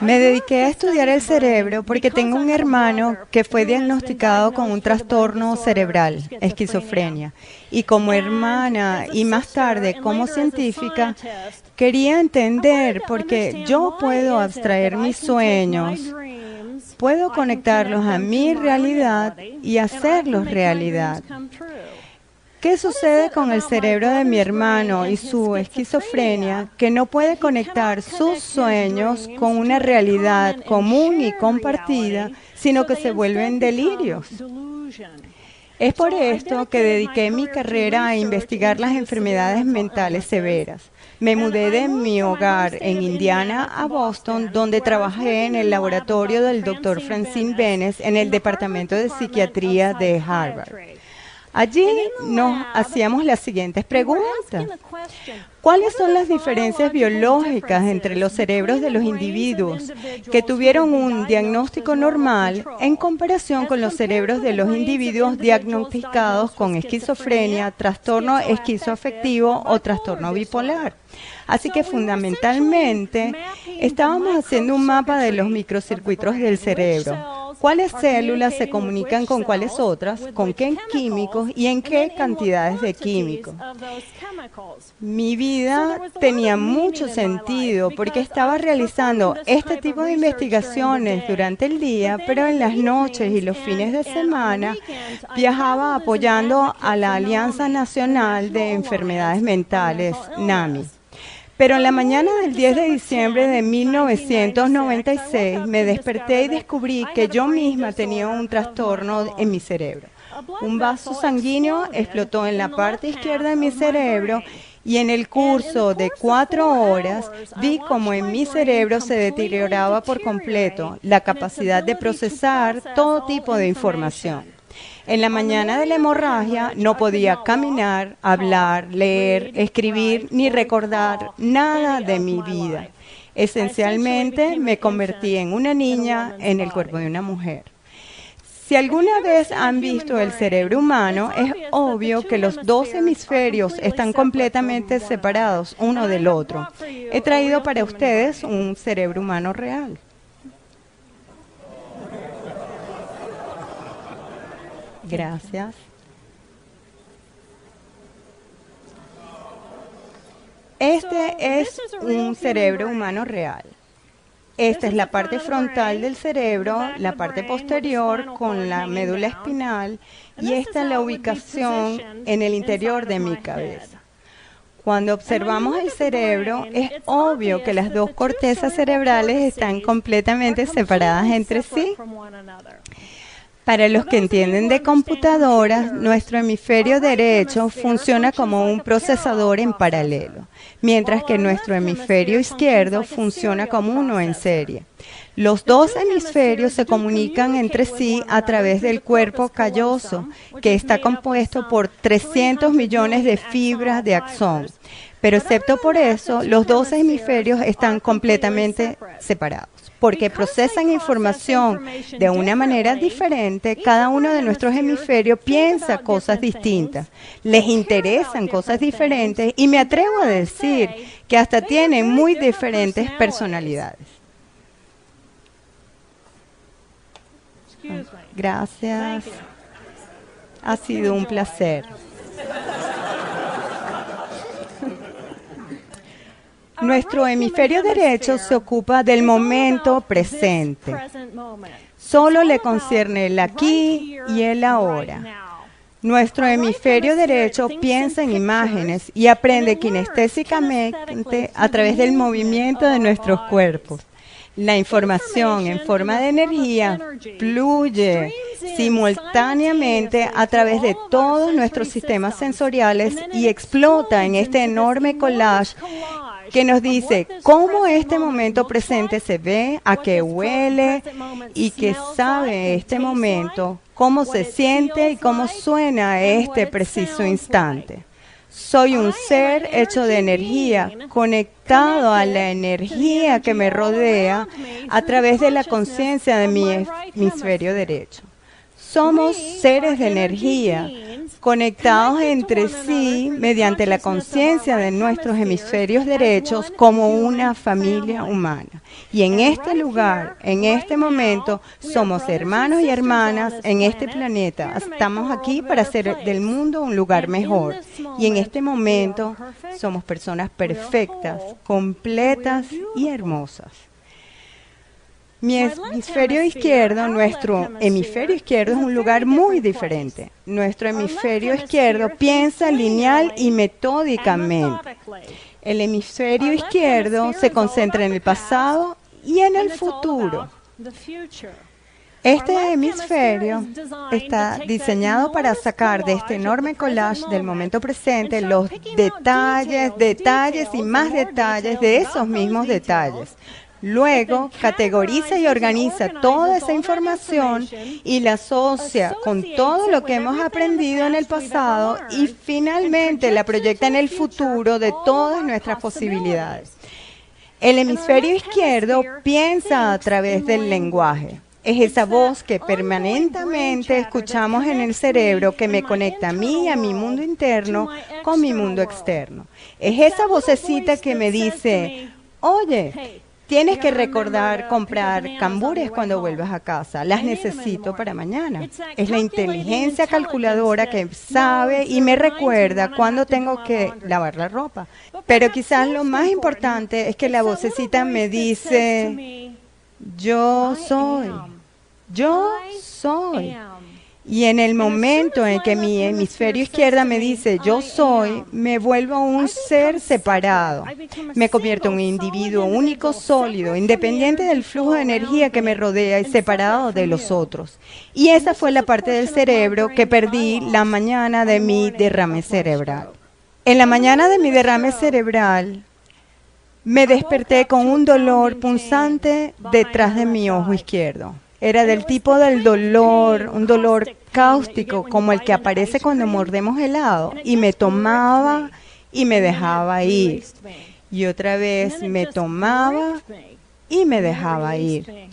Me dediqué a estudiar el cerebro porque tengo un hermano que fue diagnosticado con un trastorno cerebral, esquizofrenia. Y como hermana y más tarde como científica, quería entender porque yo puedo abstraer mis sueños, puedo conectarlos a mi realidad y hacerlos realidad. ¿Qué sucede con el cerebro de mi hermano y su esquizofrenia que no puede conectar sus sueños con una realidad común y compartida, sino que se vuelven delirios? Es por esto que dediqué mi carrera a investigar las enfermedades mentales severas. Me mudé de mi hogar en Indiana a Boston, donde trabajé en el laboratorio del Dr. Francine Benes en el Departamento de Psiquiatría de Harvard. Allí nos hacíamos las siguientes preguntas. ¿Cuáles son las diferencias biológicas entre los cerebros de los individuos que tuvieron un diagnóstico normal en comparación con los cerebros de los individuos diagnosticados con esquizofrenia, trastorno esquizoafectivo o trastorno bipolar? Así que fundamentalmente estábamos haciendo un mapa de los microcircuitos del cerebro. ¿Cuáles células se comunican con cuáles otras? ¿Con qué químicos? ¿Y en qué cantidades de químicos? Mi vida tenía mucho sentido porque estaba realizando este tipo de investigaciones durante el día, pero en las noches y los fines de semana viajaba apoyando a la Alianza Nacional de Enfermedades Mentales, NAMI. Pero en la mañana del 10 de diciembre de 1996 me desperté y descubrí que yo misma tenía un trastorno en mi cerebro. Un vaso sanguíneo explotó en la parte izquierda de mi cerebro y en el curso de 4 horas vi cómo en mi cerebro se deterioraba por completo la capacidad de procesar todo tipo de información. En la mañana de la hemorragia no podía caminar, hablar, leer, escribir ni recordar nada de mi vida. Esencialmente me convertí en una niña en el cuerpo de una mujer. Si alguna vez han visto el cerebro humano, es obvio que los dos hemisferios están completamente separados uno del otro. He traído para ustedes un cerebro humano real. Gracias. Este es un cerebro humano real. Esta es la parte frontal del cerebro, la parte posterior con la médula espinal y esta es la ubicación en el interior de mi cabeza. Cuando observamos el cerebro, es obvio que las dos cortezas cerebrales están completamente separadas entre sí. Para los que entienden de computadoras, nuestro hemisferio derecho funciona como un procesador en paralelo, mientras que nuestro hemisferio izquierdo funciona como uno en serie. Los dos hemisferios se comunican entre sí a través del cuerpo calloso, que está compuesto por 300 millones de fibras de axón. Pero excepto por eso, los dos hemisferios están completamente separados. Porque procesan información de una manera diferente, cada uno de nuestros hemisferios piensa cosas distintas, les interesan cosas diferentes y me atrevo a decir que hasta tienen muy diferentes personalidades. Gracias. Ha sido un placer. Nuestro hemisferio derecho se ocupa del momento presente. Solo le concierne el aquí y el ahora. Nuestro hemisferio derecho piensa en imágenes y aprende kinestésicamente a través del movimiento de nuestros cuerpos. La información en forma de energía fluye simultáneamente a través de todos nuestros sistemas sensoriales y explota en este enorme collage que nos dice cómo este momento presente se ve, a qué huele y qué sabe este momento, cómo se siente y cómo suena este preciso instante. Soy un ser hecho de energía, conectado a la energía que me rodea a través de la conciencia de mi hemisferio derecho. Somos seres de energía, conectados entre sí mediante la conciencia de nuestros hemisferios derechos como una familia humana. Y en este lugar, en este momento, somos hermanos y hermanas en este planeta. Estamos aquí para hacer del mundo un lugar mejor. Y en este momento somos personas perfectas, completas y hermosas. Mi hemisferio izquierdo, nuestro hemisferio izquierdo es un lugar muy diferente. Nuestro hemisferio izquierdo piensa lineal y metódicamente. El hemisferio izquierdo se concentra en el pasado y en el futuro. Este hemisferio está diseñado para sacar de este enorme collage del momento presente los detalles y más detalles de esos mismos detalles. Luego, categoriza y organiza toda esa información y la asocia con todo lo que hemos aprendido en el pasado y finalmente la proyecta en el futuro de todas nuestras posibilidades. El hemisferio izquierdo piensa a través del lenguaje. Es esa voz que permanentemente escuchamos en el cerebro que me conecta a mí y a mi mundo interno con mi mundo externo. Es esa vocecita que me dice, oye, tienes que recordar comprar cambures cuando vuelvas a casa. Las necesito para mañana. Es la inteligencia calculadora que sabe y me recuerda cuándo tengo que lavar la ropa. Pero quizás lo más importante es que la vocecita me dice, yo soy. Y en el momento en que mi hemisferio izquierdo me dice yo soy, me vuelvo un ser separado. Me convierto en un individuo único, sólido, independiente del flujo de energía que me rodea y separado de los otros. Y esa fue la parte del cerebro que perdí la mañana de mi derrame cerebral. En la mañana de mi derrame cerebral, me desperté con un dolor punzante detrás de mi ojo izquierdo. Era del tipo del dolor, un dolor cáustico como el que aparece cuando mordemos helado. Y me tomaba y me dejaba ir. Y otra vez me tomaba y me dejaba ir.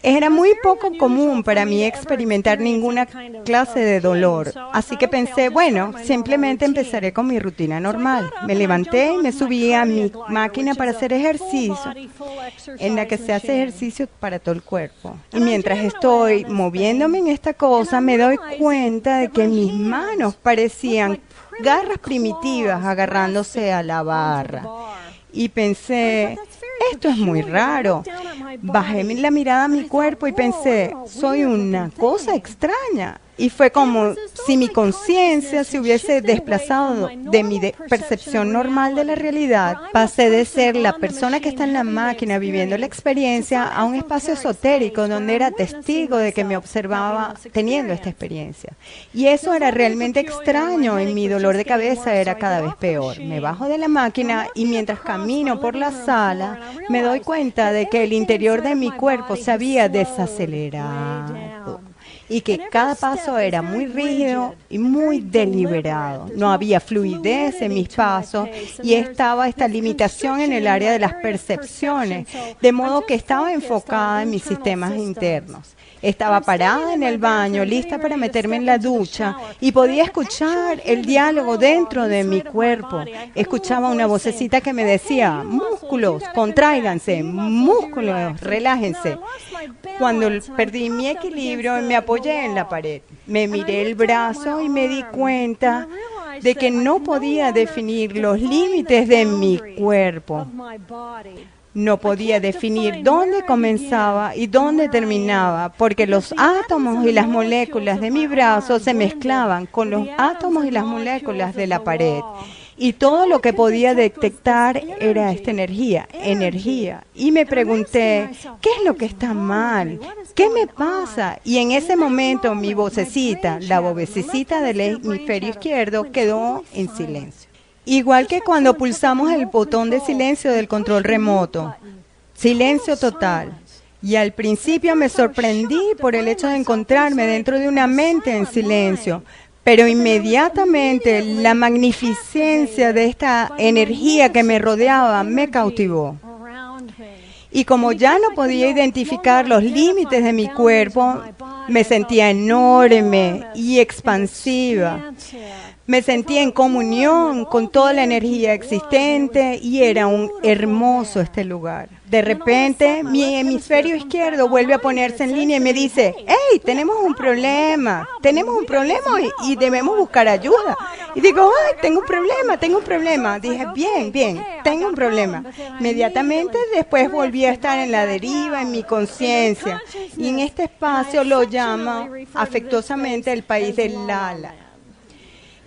Era muy poco común para mí experimentar ninguna clase de dolor, así que pensé, bueno, simplemente empezaré con mi rutina normal. Me levanté y me subí a mi máquina para hacer ejercicio, en la que se hace ejercicio para todo el cuerpo. Y mientras estoy moviéndome en esta cosa, me doy cuenta de que mis manos parecían garras primitivas agarrándose a la barra. Y pensé, esto es muy raro. Bajé la mirada a mi cuerpo y pensé, soy una cosa extraña. Y fue como si mi conciencia se hubiese desplazado de mi percepción normal de la realidad. Pasé de ser la persona que está en la máquina viviendo la experiencia a un espacio esotérico donde era testigo de que me observaba teniendo esta experiencia. Y eso era realmente extraño y mi dolor de cabeza era cada vez peor. Me bajo de la máquina y mientras camino por la sala me doy cuenta de que el interior de mi cuerpo se había desacelerado. Y que cada paso era muy rígido y muy deliberado. No había fluidez en mis pasos y estaba esta limitación en el área de las percepciones, de modo que estaba enfocada en mis sistemas internos. Estaba parada en el baño, lista para meterme en la ducha, y podía escuchar el diálogo dentro de mi cuerpo. Escuchaba una vocecita que me decía, músculos, contráiganse, músculos, relájense. Cuando perdí mi equilibrio, me apoyé en la pared. Me miré el brazo y me di cuenta de que no podía definir los límites de mi cuerpo. No podía definir dónde comenzaba y dónde terminaba, porque los átomos y las moléculas de mi brazo se mezclaban con los átomos y las moléculas de la pared. Y todo lo que podía detectar era esta energía. Y me pregunté, ¿qué es lo que está mal? ¿Qué me pasa? Y en ese momento mi vocecita, la vocecita del hemisferio izquierdo, quedó en silencio. Igual que cuando pulsamos el botón de silencio del control remoto. Silencio total. Y al principio me sorprendí por el hecho de encontrarme dentro de una mente en silencio. Pero inmediatamente la magnificencia de esta energía que me rodeaba me cautivó. Y como ya no podía identificar los límites de mi cuerpo, me sentía enorme y expansiva. Me sentía en comunión con toda la energía existente y era un hermoso este lugar. De repente, mi hemisferio izquierdo vuelve a ponerse en línea y me dice, hey, tenemos un problema y debemos buscar ayuda. Y digo, ay, tengo un problema. Dije, bien, tengo un problema. Inmediatamente después volví a estar en la deriva, en mi conciencia. Y en este espacio lo llamo afectuosamente el país del Lala.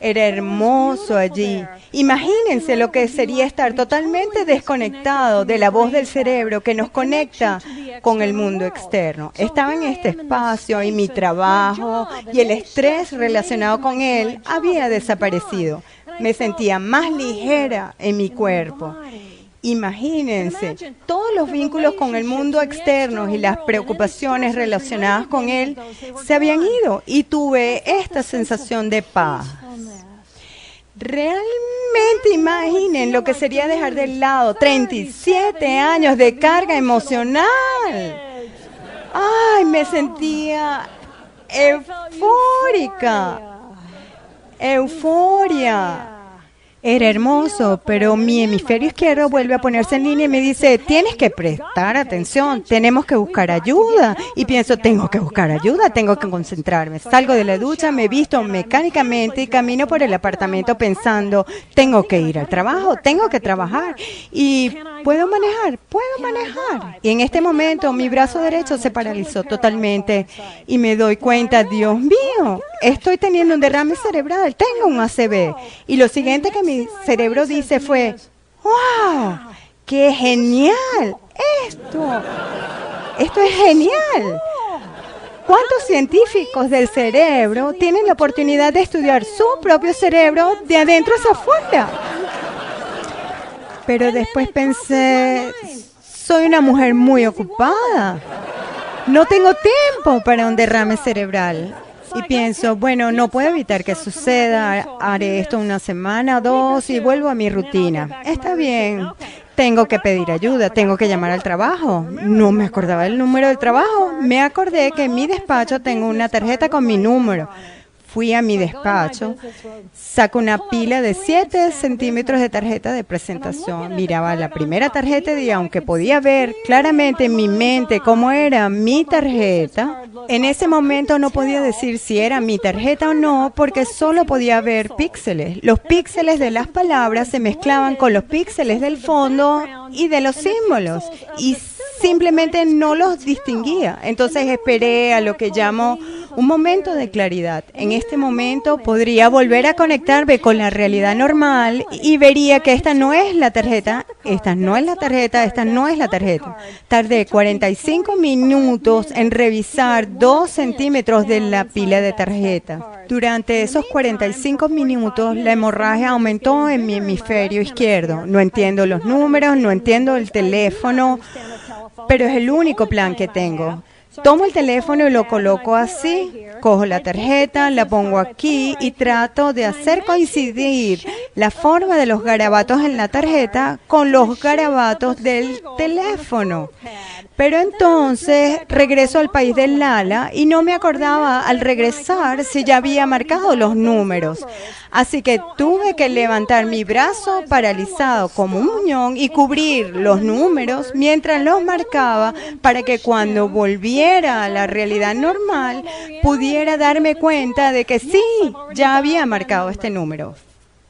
Era hermoso allí. Imagínense lo que sería estar totalmente desconectado de la voz del cerebro que nos conecta con el mundo externo. Estaba en este espacio y mi trabajo y el estrés relacionado con él había desaparecido. Me sentía más ligera en mi cuerpo. Imagínense, todos los vínculos con el mundo externo y las preocupaciones relacionadas con él se habían ido y tuve esta sensación de paz. Realmente imaginen lo que sería dejar de lado 37 años de carga emocional. Ay, me sentía eufórica. Euforia. Era hermoso, pero mi hemisferio izquierdo vuelve a ponerse en línea y me dice, tienes que prestar atención, tenemos que buscar ayuda. Y pienso, tengo que buscar ayuda, tengo que concentrarme. Salgo de la ducha, me visto mecánicamente y camino por el apartamento pensando, tengo que ir al trabajo, tengo que trabajar. Y puedo manejar. Y en este momento mi brazo derecho se paralizó totalmente y me doy cuenta, Dios mío, estoy teniendo un derrame cerebral, tengo un ACV. Y lo siguiente que mi cerebro dice fue, ¡wow! ¡Qué genial! Esto es genial. ¿Cuántos científicos del cerebro tienen la oportunidad de estudiar su propio cerebro de adentro hacia afuera? Pero después pensé, soy una mujer muy ocupada. No tengo tiempo para un derrame cerebral. Y pienso, bueno, no puedo evitar que suceda, haré esto una semana, 2 y vuelvo a mi rutina. Está bien, tengo que pedir ayuda, tengo que llamar al trabajo. No me acordaba el número del trabajo, me acordé que en mi despacho tengo una tarjeta con mi número. Fui a mi despacho, saco una pila de 7 centímetros de tarjeta de presentación. Miraba la primera tarjeta y aunque podía ver claramente en mi mente cómo era mi tarjeta, en ese momento no podía decir si era mi tarjeta o no porque solo podía ver píxeles. Los píxeles de las palabras se mezclaban con los píxeles del fondo y de los símbolos y simplemente no los distinguía. Entonces esperé a lo que llamo un momento de claridad. En este momento podría volver a conectarme con la realidad normal y vería que esta no es la tarjeta, esta no es la tarjeta, esta no es la tarjeta. Tardé 45 minutos en revisar 2 centímetros de la pila de tarjeta. Durante esos 45 minutos la hemorragia aumentó en mi hemisferio izquierdo. No entiendo los números, no entiendo el teléfono, pero es el único plan que tengo. Tomo el teléfono y lo coloco así, cojo la tarjeta, la pongo aquí y trato de hacer coincidir la forma de los garabatos en la tarjeta con los garabatos del teléfono. Pero entonces regreso al país del Lala y no me acordaba al regresar si ya había marcado los números. Así que tuve que levantar mi brazo paralizado como un muñón y cubrir los números mientras los marcaba para que cuando volviera a la realidad normal pudiera darme cuenta de que sí, ya había marcado este número.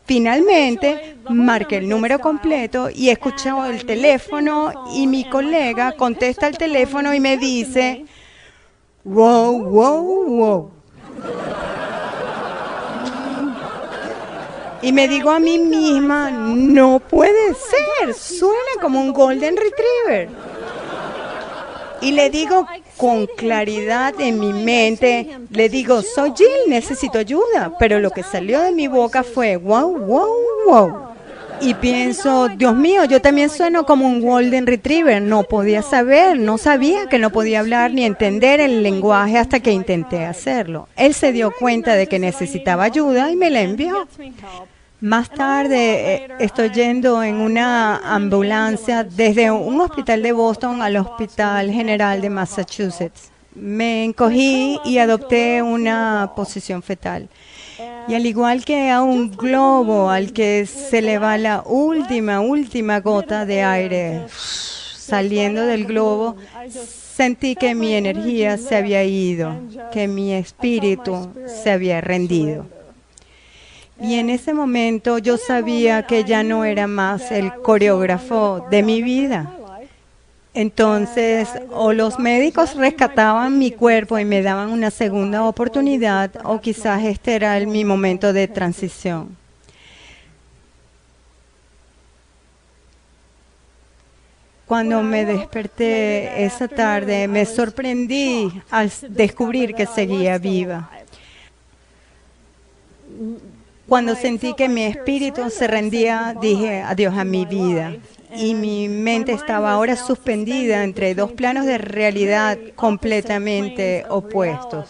Finalmente, marqué el número completo y escucho el teléfono y mi colega contesta el teléfono y me dice, wow, wow, wow. Y me digo a mí misma, no puede ser, suena como un Golden Retriever. Y le digo con claridad en mi mente, le digo, soy Jill, necesito ayuda. Pero lo que salió de mi boca fue, wow, wow, wow. Y pienso, Dios mío, yo también sueno como un Golden Retriever. No podía saber, no sabía que no podía hablar ni entender el lenguaje hasta que intenté hacerlo. Él se dio cuenta de que necesitaba ayuda y me la envió. Más tarde estoy yendo en una ambulancia desde un hospital de Boston al Hospital General de Massachusetts. Me encogí y adopté una posición fetal. Y al igual que a un globo al que se le va la última gota de aire saliendo del globo, sentí que mi energía se había ido, que mi espíritu se había rendido. Y en ese momento yo sabía que ya no era más el coreógrafo de mi vida. Entonces, o los médicos rescataban mi cuerpo y me daban una segunda oportunidad, o quizás este era mi momento de transición. Cuando me desperté esa tarde, me sorprendí al descubrir que seguía viva. Cuando sentí que mi espíritu se rendía, dije adiós a mi vida. Y mi mente estaba ahora suspendida entre dos planos de realidad completamente opuestos.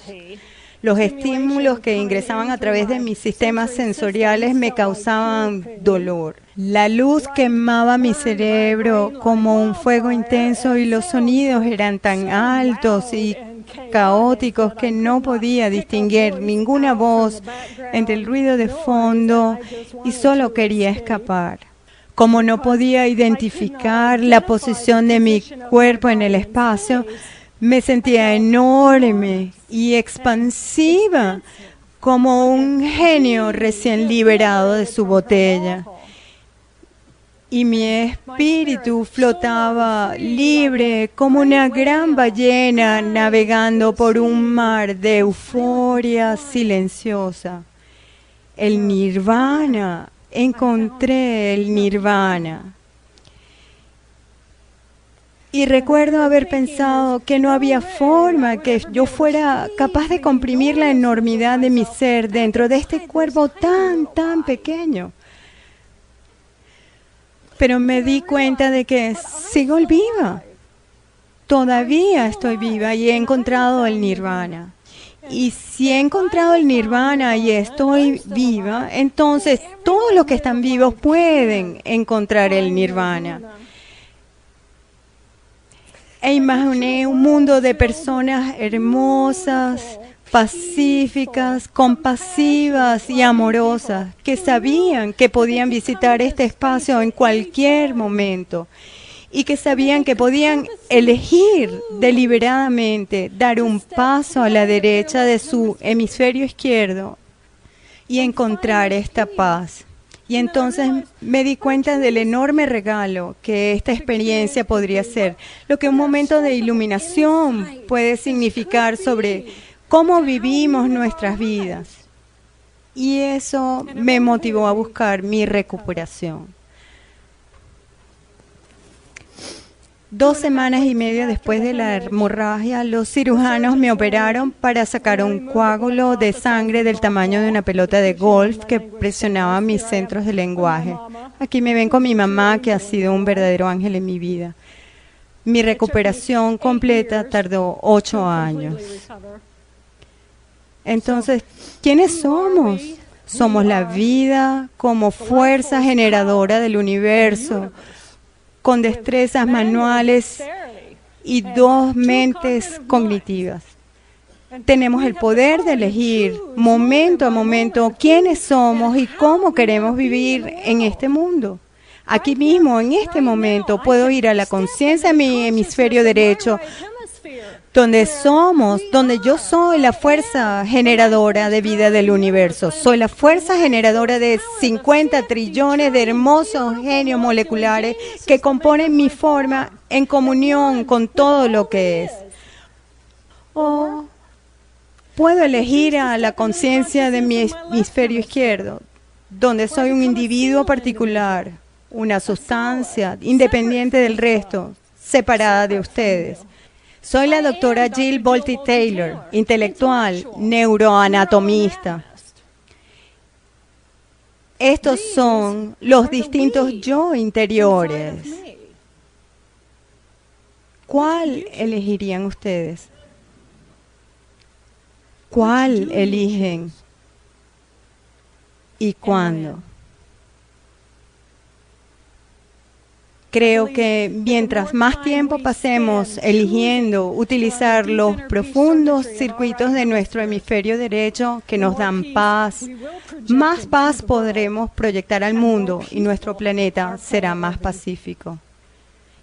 Los estímulos que ingresaban a través de mis sistemas sensoriales me causaban dolor. La luz quemaba mi cerebro como un fuego intenso y los sonidos eran tan altos y caóticos que no podía distinguir ninguna voz entre el ruido de fondo y solo quería escapar. Como no podía identificar la posición de mi cuerpo en el espacio, me sentía enorme y expansiva, como un genio recién liberado de su botella. Y mi espíritu flotaba libre como una gran ballena navegando por un mar de euforia silenciosa. El nirvana, encontré el nirvana. Y recuerdo haber pensado que no había forma que yo fuera capaz de comprimir la enormidad de mi ser dentro de este cuerpo tan pequeño. Pero me di cuenta de que sigo viva. Todavía estoy viva y he encontrado el nirvana. Y si he encontrado el nirvana y estoy viva, entonces todos los que están vivos pueden encontrar el nirvana. E imaginé un mundo de personas hermosas, pacíficas, compasivas y amorosas, que sabían que podían visitar este espacio en cualquier momento y que sabían que podían elegir deliberadamente dar un paso a la derecha de su hemisferio izquierdo y encontrar esta paz. Y entonces me di cuenta del enorme regalo que esta experiencia podría ser, lo que un momento de iluminación puede significar sobre cómo vivimos nuestras vidas. Y eso me motivó a buscar mi recuperación. 2 semanas y media después de la hemorragia, los cirujanos me operaron para sacar un coágulo de sangre del tamaño de una pelota de golf que presionaba mis centros de lenguaje. Aquí me ven con mi mamá, que ha sido un verdadero ángel en mi vida. Mi recuperación completa tardó 8 años. Entonces, ¿quiénes somos? Somos la vida como fuerza generadora del universo, con destrezas manuales y 2 mentes cognitivas. Tenemos el poder de elegir momento a momento quiénes somos y cómo queremos vivir en este mundo. Aquí mismo, en este momento, puedo ir a la conciencia de mi hemisferio derecho, donde yo soy la fuerza generadora de vida del universo. Soy la fuerza generadora de 50 trillones de hermosos genios moleculares que componen mi forma en comunión con todo lo que es. O puedo elegir a la conciencia de mi hemisferio izquierdo, donde soy un individuo particular, una sustancia independiente del resto, separada de ustedes. Soy la doctora Jill Bolte Taylor, intelectual, neuroanatomista. Estos son los distintos yo interiores. ¿Cuál elegirían ustedes? ¿Cuál eligen? ¿Y cuándo? Creo que mientras más tiempo pasemos eligiendo utilizar los profundos circuitos de nuestro hemisferio derecho que nos dan paz, más paz podremos proyectar al mundo y nuestro planeta será más pacífico.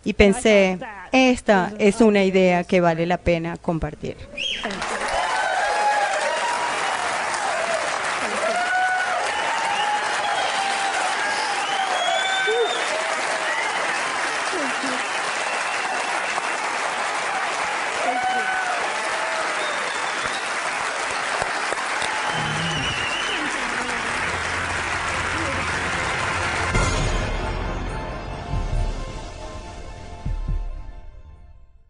Y pensé, esta es una idea que vale la pena compartir.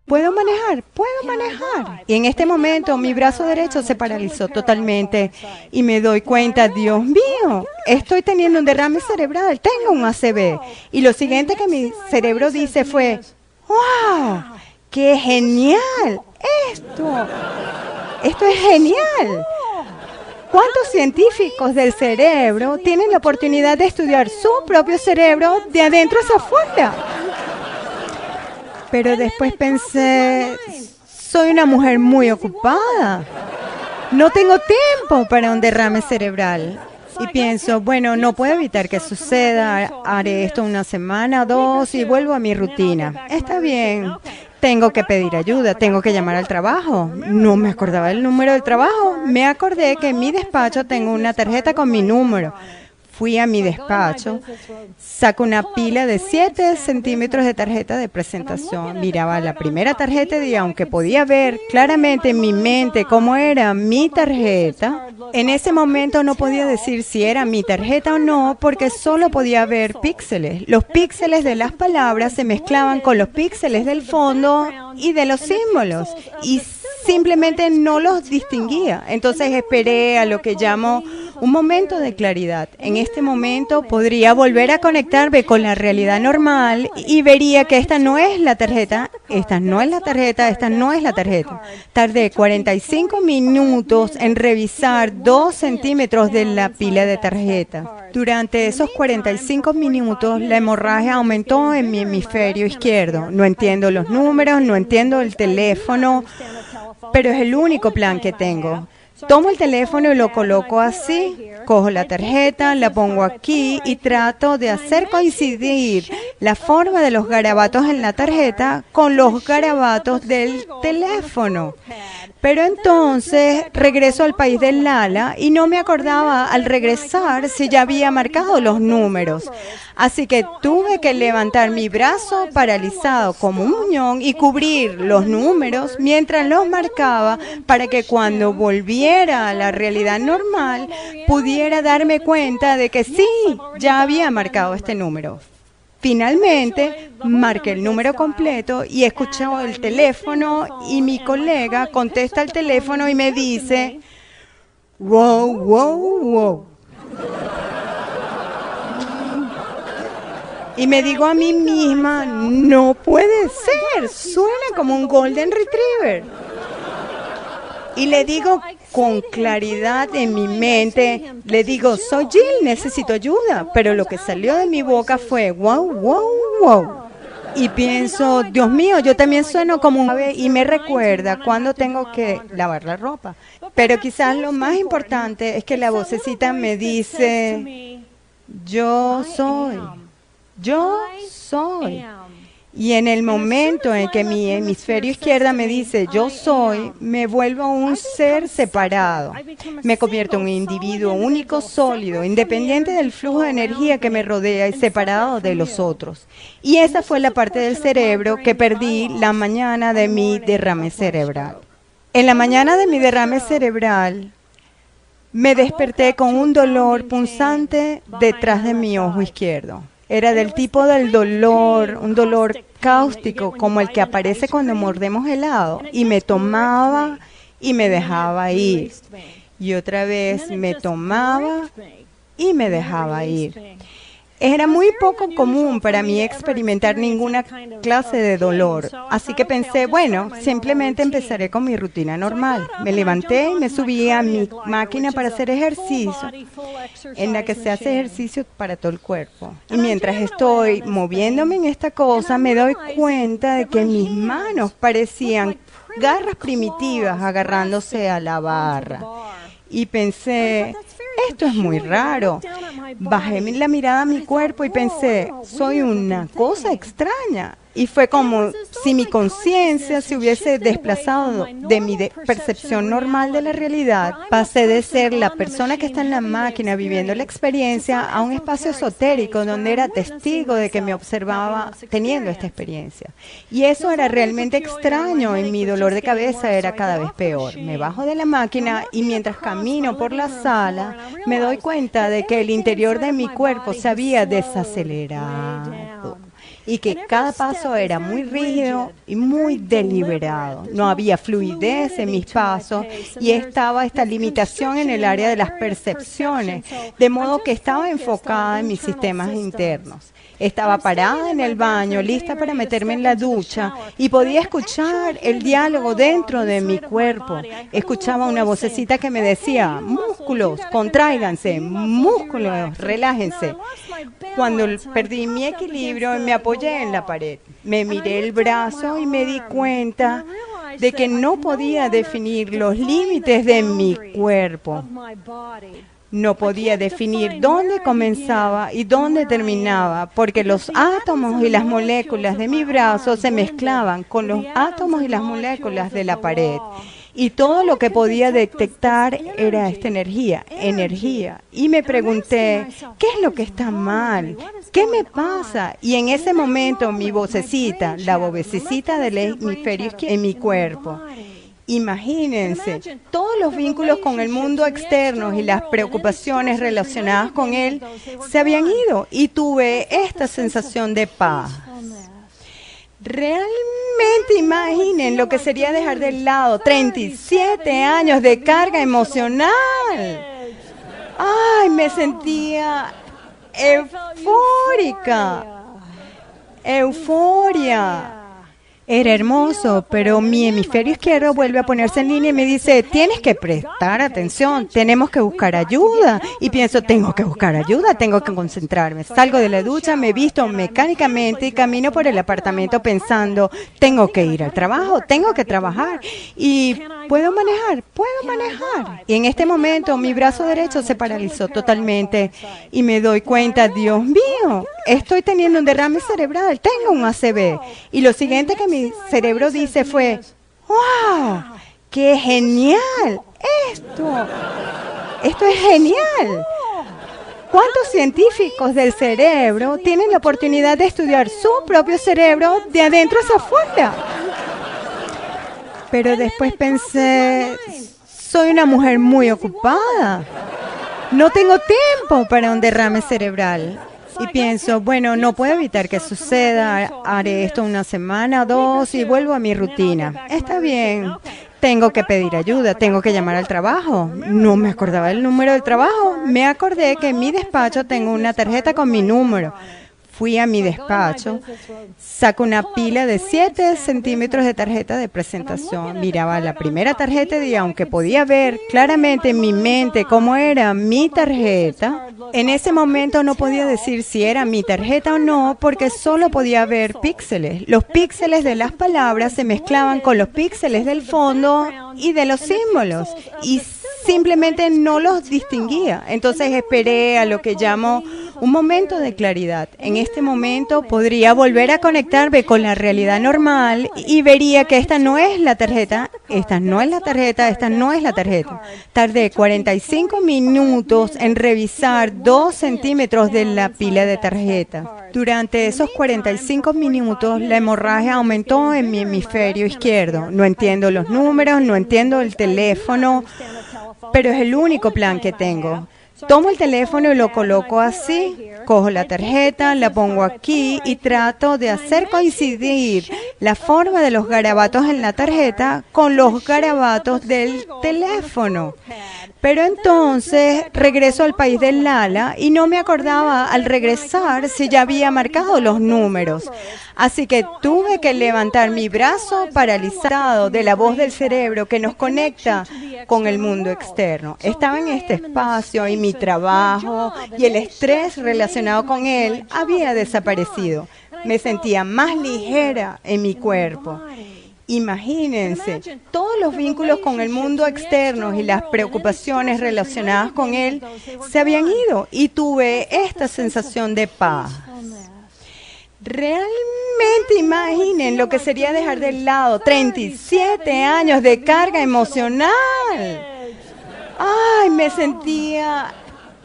¿Puedo manejar? ¿Puedo manejar? Y en este momento mi brazo derecho se paralizó totalmente y me doy cuenta, Dios mío, estoy teniendo un derrame cerebral, tengo un ACV. Y lo siguiente que mi cerebro dice fue, ¡wow! ¡Qué genial! Esto es genial. ¿Cuántos científicos del cerebro tienen la oportunidad de estudiar su propio cerebro de adentro hacia afuera? Pero después pensé, soy una mujer muy ocupada. No tengo tiempo para un derrame cerebral. Y pienso, bueno, no puedo evitar que suceda. Haré esto una semana, 2 y vuelvo a mi rutina. Está bien. Tengo que pedir ayuda, tengo que llamar al trabajo. No me acordaba el número del trabajo. Me acordé que en mi despacho tengo una tarjeta con mi número. Fui a mi despacho, saco una pila de 7 centímetros de tarjeta de presentación. Miraba la primera tarjeta y aunque podía ver claramente en mi mente cómo era mi tarjeta, en ese momento no podía decir si era mi tarjeta o no porque solo podía ver píxeles. Los píxeles de las palabras se mezclaban con los píxeles del fondo y de los símbolos y simplemente no los distinguía. Entonces esperé a lo que llamo un momento de claridad. En este momento podría volver a conectarme con la realidad normal y vería que esta no es la tarjeta, esta no es la tarjeta, esta no es la tarjeta. Tardé 45 minutos en revisar 2 centímetros de la pila de tarjeta. Durante esos 45 minutos la hemorragia aumentó en mi hemisferio izquierdo. No entiendo los números, no entiendo el teléfono, pero es el único plan que tengo. Tomo el teléfono y lo coloco así, cojo la tarjeta, la pongo aquí y trato de hacer coincidir la forma de los garabatos en la tarjeta con los garabatos del teléfono. Pero entonces regreso al país del Lala y no me acordaba al regresar si ya había marcado los números. Así que tuve que levantar mi brazo paralizado como un muñón y cubrir los números mientras los marcaba para que cuando volviera a la realidad normal pudiera darme cuenta de que sí, ya había marcado este número. Finalmente, marqué el número completo y escucho el teléfono y mi colega contesta el teléfono y me dice, wow, wow, wow. Y me digo a mí misma, no puede ser, suena como un Golden Retriever. Y le digo con claridad en mi mente, le digo, soy Jill, necesito ayuda. Pero lo que salió de mi boca fue, wow, wow, wow. Y pienso, Dios mío, yo también sueno como un ave y me recuerda cuando tengo que lavar la ropa. Pero quizás lo más importante es que la vocecita me dice, yo soy. Yo soy. Y en el momento en que mi hemisferio izquierdo me dice yo soy, me vuelvo un ser separado. Me convierto en un individuo único, sólido, independiente del flujo de energía que me rodea y separado de los otros. Y esa fue la parte del cerebro que perdí la mañana de mi derrame cerebral. En la mañana de mi derrame cerebral, me desperté con un dolor punzante detrás de mi ojo izquierdo. Era del tipo del dolor, un dolor cáustico como el que aparece cuando mordemos helado. Y me tomaba y me dejaba ir. Y otra vez me tomaba y me dejaba ir. Era muy poco común para mí experimentar ninguna clase de dolor, así que pensé, bueno, simplemente empezaré con mi rutina normal. Me levanté y me subí a mi máquina para hacer ejercicio, en la que se hace ejercicio para todo el cuerpo. Y mientras estoy moviéndome en esta cosa, me doy cuenta de que mis manos parecían garras primitivas agarrándose a la barra. Y pensé, esto es muy raro. Bajé la mirada a mi cuerpo y pensé, soy una cosa extraña. Y fue como si mi conciencia se hubiese desplazado de mi percepción normal de la realidad. Pasé de ser la persona que está en la máquina viviendo la experiencia a un espacio esotérico donde era testigo de que me observaba teniendo esta experiencia. Y eso era realmente extraño y mi dolor de cabeza era cada vez peor. Me bajo de la máquina y mientras camino por la sala me doy cuenta de que el interior de mi cuerpo se había desacelerado. Y que cada paso era muy rígido y muy deliberado. No había fluidez en mis pasos y estaba esta limitación en el área de las percepciones, de modo que estaba enfocada en mis sistemas internos. Estaba parada en el baño, lista para meterme en la ducha, y podía escuchar el diálogo dentro de mi cuerpo. Escuchaba una vocecita que me decía, músculos, contráiganse, músculos, relájense. Cuando perdí mi equilibrio, me apoyé en la pared. Me miré el brazo y me di cuenta de que no podía definir los límites de mi cuerpo. No podía definir dónde comenzaba y dónde terminaba, porque los átomos y las moléculas de mi brazo se mezclaban con los átomos y las moléculas de la pared. Y todo lo que podía detectar era esta energía. Y me pregunté, ¿qué es lo que está mal? ¿Qué me pasa? Y en ese momento mi vocecita, la vocecita del hemisferio izquierdo en mi cuerpo, imagínense, todos los vínculos con el mundo externo y las preocupaciones relacionadas con él se habían ido y tuve esta sensación de paz. Realmente imaginen lo que sería dejar de lado 37 años de carga emocional. Ay, me sentía eufórica. Euforia. Era hermoso, pero mi hemisferio izquierdo vuelve a ponerse en línea y me dice, tienes que prestar atención, tenemos que buscar ayuda. Y pienso, tengo que buscar ayuda, tengo que concentrarme. Salgo de la ducha, me visto mecánicamente y camino por el apartamento pensando, tengo que ir al trabajo, tengo que trabajar. Y puedo manejar. Y en este momento mi brazo derecho se paralizó totalmente y me doy cuenta, Dios mío, estoy teniendo un derrame cerebral, tengo un ACV. Y lo siguiente que mi cerebro dice fue, ¡wow! ¡Qué genial! Esto es genial. ¿Cuántos científicos del cerebro tienen la oportunidad de estudiar su propio cerebro de adentro hacia afuera? Pero después pensé, soy una mujer muy ocupada. No tengo tiempo para un derrame cerebral. Y pienso, bueno, no puedo evitar que suceda, haré esto una semana, 2 y vuelvo a mi rutina. Está bien, tengo que pedir ayuda, tengo que llamar al trabajo. No me acordaba el número del trabajo, me acordé que en mi despacho tengo una tarjeta con mi número. Fui a mi despacho, saco una pila de 7 centímetros de tarjeta de presentación. Miraba la primera tarjeta y aunque podía ver claramente en mi mente cómo era mi tarjeta, en ese momento no podía decir si era mi tarjeta o no, porque solo podía ver píxeles. Los píxeles de las palabras se mezclaban con los píxeles del fondo y de los símbolos, y simplemente no los distinguía. Entonces esperé a lo que llamo un momento de claridad. En este momento podría volver a conectarme con la realidad normal y vería que esta no es la tarjeta, esta no es la tarjeta, esta no es la tarjeta. Tardé 45 minutos en revisar 2 centímetros de la pila de tarjeta. Durante esos 45 minutos la hemorragia aumentó en mi hemisferio izquierdo. No entiendo los números, no entiendo el teléfono, pero es el único plan que tengo. Tomo el teléfono y lo coloco así Cojo la tarjeta, la pongo aquí y trato de hacer coincidir la forma de los garabatos en la tarjeta con los garabatos del teléfono. Pero entonces regreso al país del Lala y no me acordaba al regresar si ya había marcado los números. Así que tuve que levantar mi brazo paralizado de la voz del cerebro que nos conecta con el mundo externo. Estaba en este espacio y mi trabajo y el estrés relacionado con él había desaparecido. Me sentía más ligera en mi cuerpo. Imagínense, todos los vínculos con el mundo externo y las preocupaciones relacionadas con él se habían ido y tuve esta sensación de paz. Realmente imaginen lo que sería dejar de lado 37 años de carga emocional. Ay, me sentía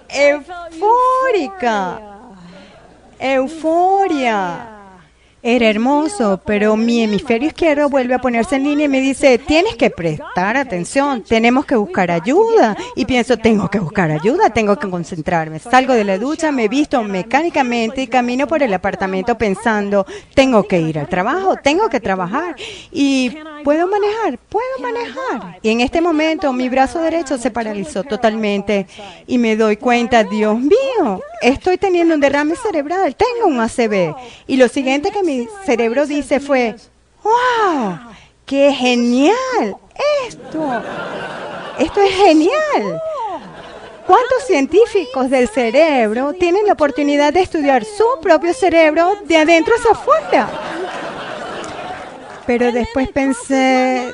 eufórica. Euforia. Era hermoso, pero mi hemisferio izquierdo vuelve a ponerse en línea y me dice, tienes que prestar atención, tenemos que buscar ayuda. Y pienso, tengo que buscar ayuda, tengo que concentrarme. Salgo de la ducha, me visto mecánicamente y camino por el apartamento pensando, tengo que ir al trabajo, tengo que trabajar. Y puedo manejar. Y en este momento mi brazo derecho se paralizó totalmente y me doy cuenta, Dios mío, estoy teniendo un derrame cerebral, tengo un ACV. Y lo siguiente que mi cerebro dice fue, ¡wow! ¡Qué genial! Esto es genial. ¿Cuántos científicos del cerebro tienen la oportunidad de estudiar su propio cerebro de adentro hacia afuera? Pero después pensé,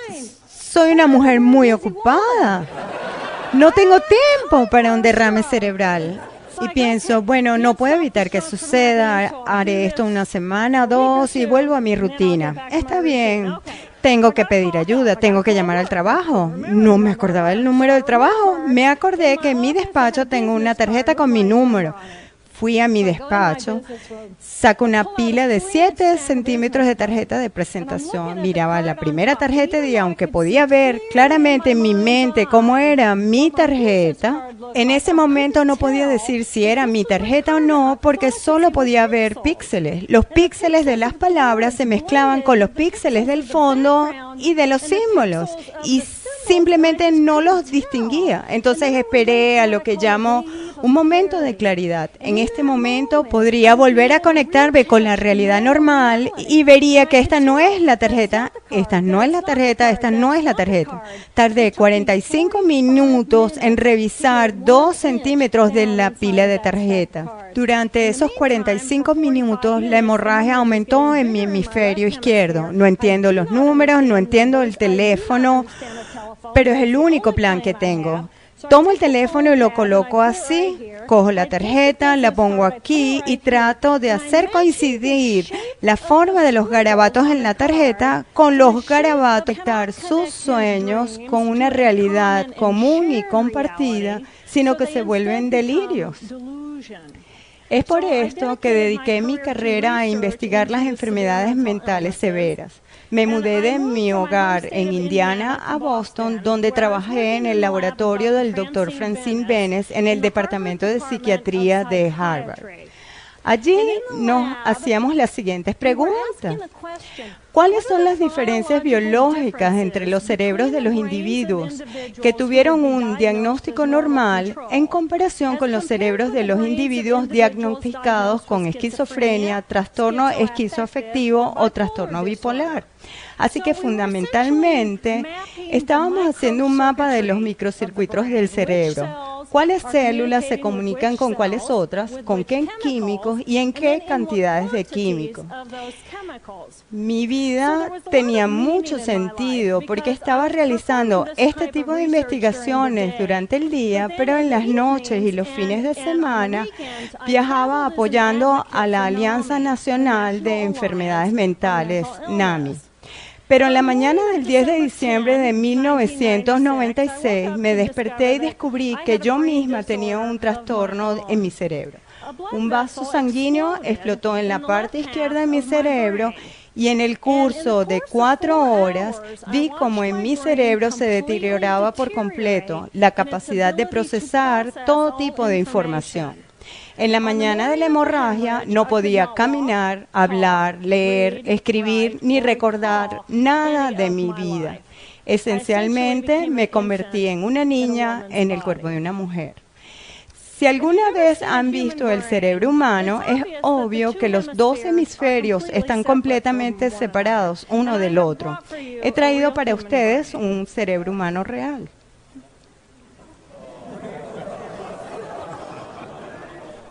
soy una mujer muy ocupada. No tengo tiempo para un derrame cerebral. Y pienso, bueno, no puedo evitar que suceda, haré esto una semana, 2 y vuelvo a mi rutina. Está bien, tengo que pedir ayuda, tengo que llamar al trabajo. No me acordaba el número del trabajo, me acordé que en mi despacho tengo una tarjeta con mi número. Fui a mi despacho, saco una pila de 7 centímetros de tarjeta de presentación. Miraba la primera tarjeta y aunque podía ver claramente en mi mente cómo era mi tarjeta, en ese momento no podía decir si era mi tarjeta o no porque solo podía ver píxeles. Los píxeles de las palabras se mezclaban con los píxeles del fondo y de los símbolos y simplemente no los distinguía. Entonces esperé a lo que llamo un momento de claridad. En este momento podría volver a conectarme con la realidad normal y vería que esta no es la tarjeta, esta no es la tarjeta, esta no es la tarjeta. Tardé 45 minutos en revisar 2 centímetros de la pila de tarjeta. Durante esos 45 minutos la hemorragia aumentó en mi hemisferio izquierdo. No entiendo los números, no entiendo el teléfono, pero es el único plan que tengo. Tomo el teléfono y lo coloco así, cojo la tarjeta, la pongo aquí y trato de hacer coincidir la forma de los garabatos en la tarjeta con los garabatos, conectar sus sueños con una realidad común y compartida, sino que se vuelven delirios. Es por esto que dediqué mi carrera a investigar las enfermedades mentales severas. Me mudé de mi hogar en Indiana a Boston, donde trabajé en el laboratorio del Dr. Francine Benes en el Departamento de Psiquiatría de Harvard. Allí nos hacíamos las siguientes preguntas. ¿Cuáles son las diferencias biológicas entre los cerebros de los individuos que tuvieron un diagnóstico normal en comparación con los cerebros de los individuos diagnosticados con esquizofrenia, trastorno esquizoafectivo o trastorno bipolar? Así que fundamentalmente estábamos haciendo un mapa de los microcircuitos del cerebro. ¿Cuáles células se comunican con cuáles otras? ¿Con qué químicos? ¿Y en qué cantidades de químicos? Mi vida tenía mucho sentido porque estaba realizando este tipo de investigaciones durante el día, pero en las noches y los fines de semana viajaba apoyando a la Alianza Nacional de Enfermedades Mentales, NAMI. Pero en la mañana del 10 de diciembre de 1996 me desperté y descubrí que yo misma tenía un trastorno en mi cerebro. Un vaso sanguíneo explotó en la parte izquierda de mi cerebro y en el curso de 4 horas vi cómo en mi cerebro se deterioraba por completo la capacidad de procesar todo tipo de información. En la mañana de la hemorragia no podía caminar, hablar, leer, escribir ni recordar nada de mi vida. Esencialmente me convertí en una niña en el cuerpo de una mujer. Si alguna vez han visto el cerebro humano, es obvio que los dos hemisferios están completamente separados uno del otro. He traído para ustedes un cerebro humano real.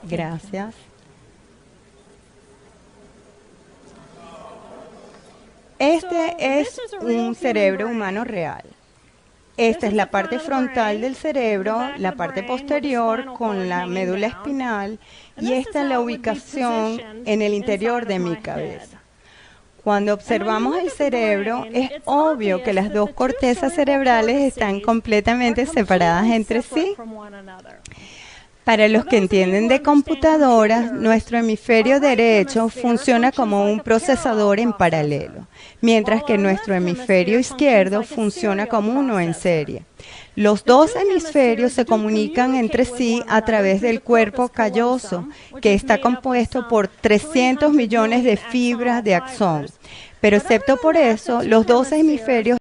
Gracias. Este es un cerebro humano real. Esta es la parte frontal del cerebro, la parte posterior con la médula espinal y esta es la ubicación en el interior de mi cabeza. Cuando observamos el cerebro, es obvio que las dos cortezas cerebrales están completamente separadas entre sí. Para los que entienden de computadoras, nuestro hemisferio derecho funciona como un procesador en paralelo, mientras que nuestro hemisferio izquierdo funciona como uno en serie. Los dos hemisferios se comunican entre sí a través del cuerpo calloso, que está compuesto por 300 millones de fibras de axón. Pero excepto por eso, los dos hemisferios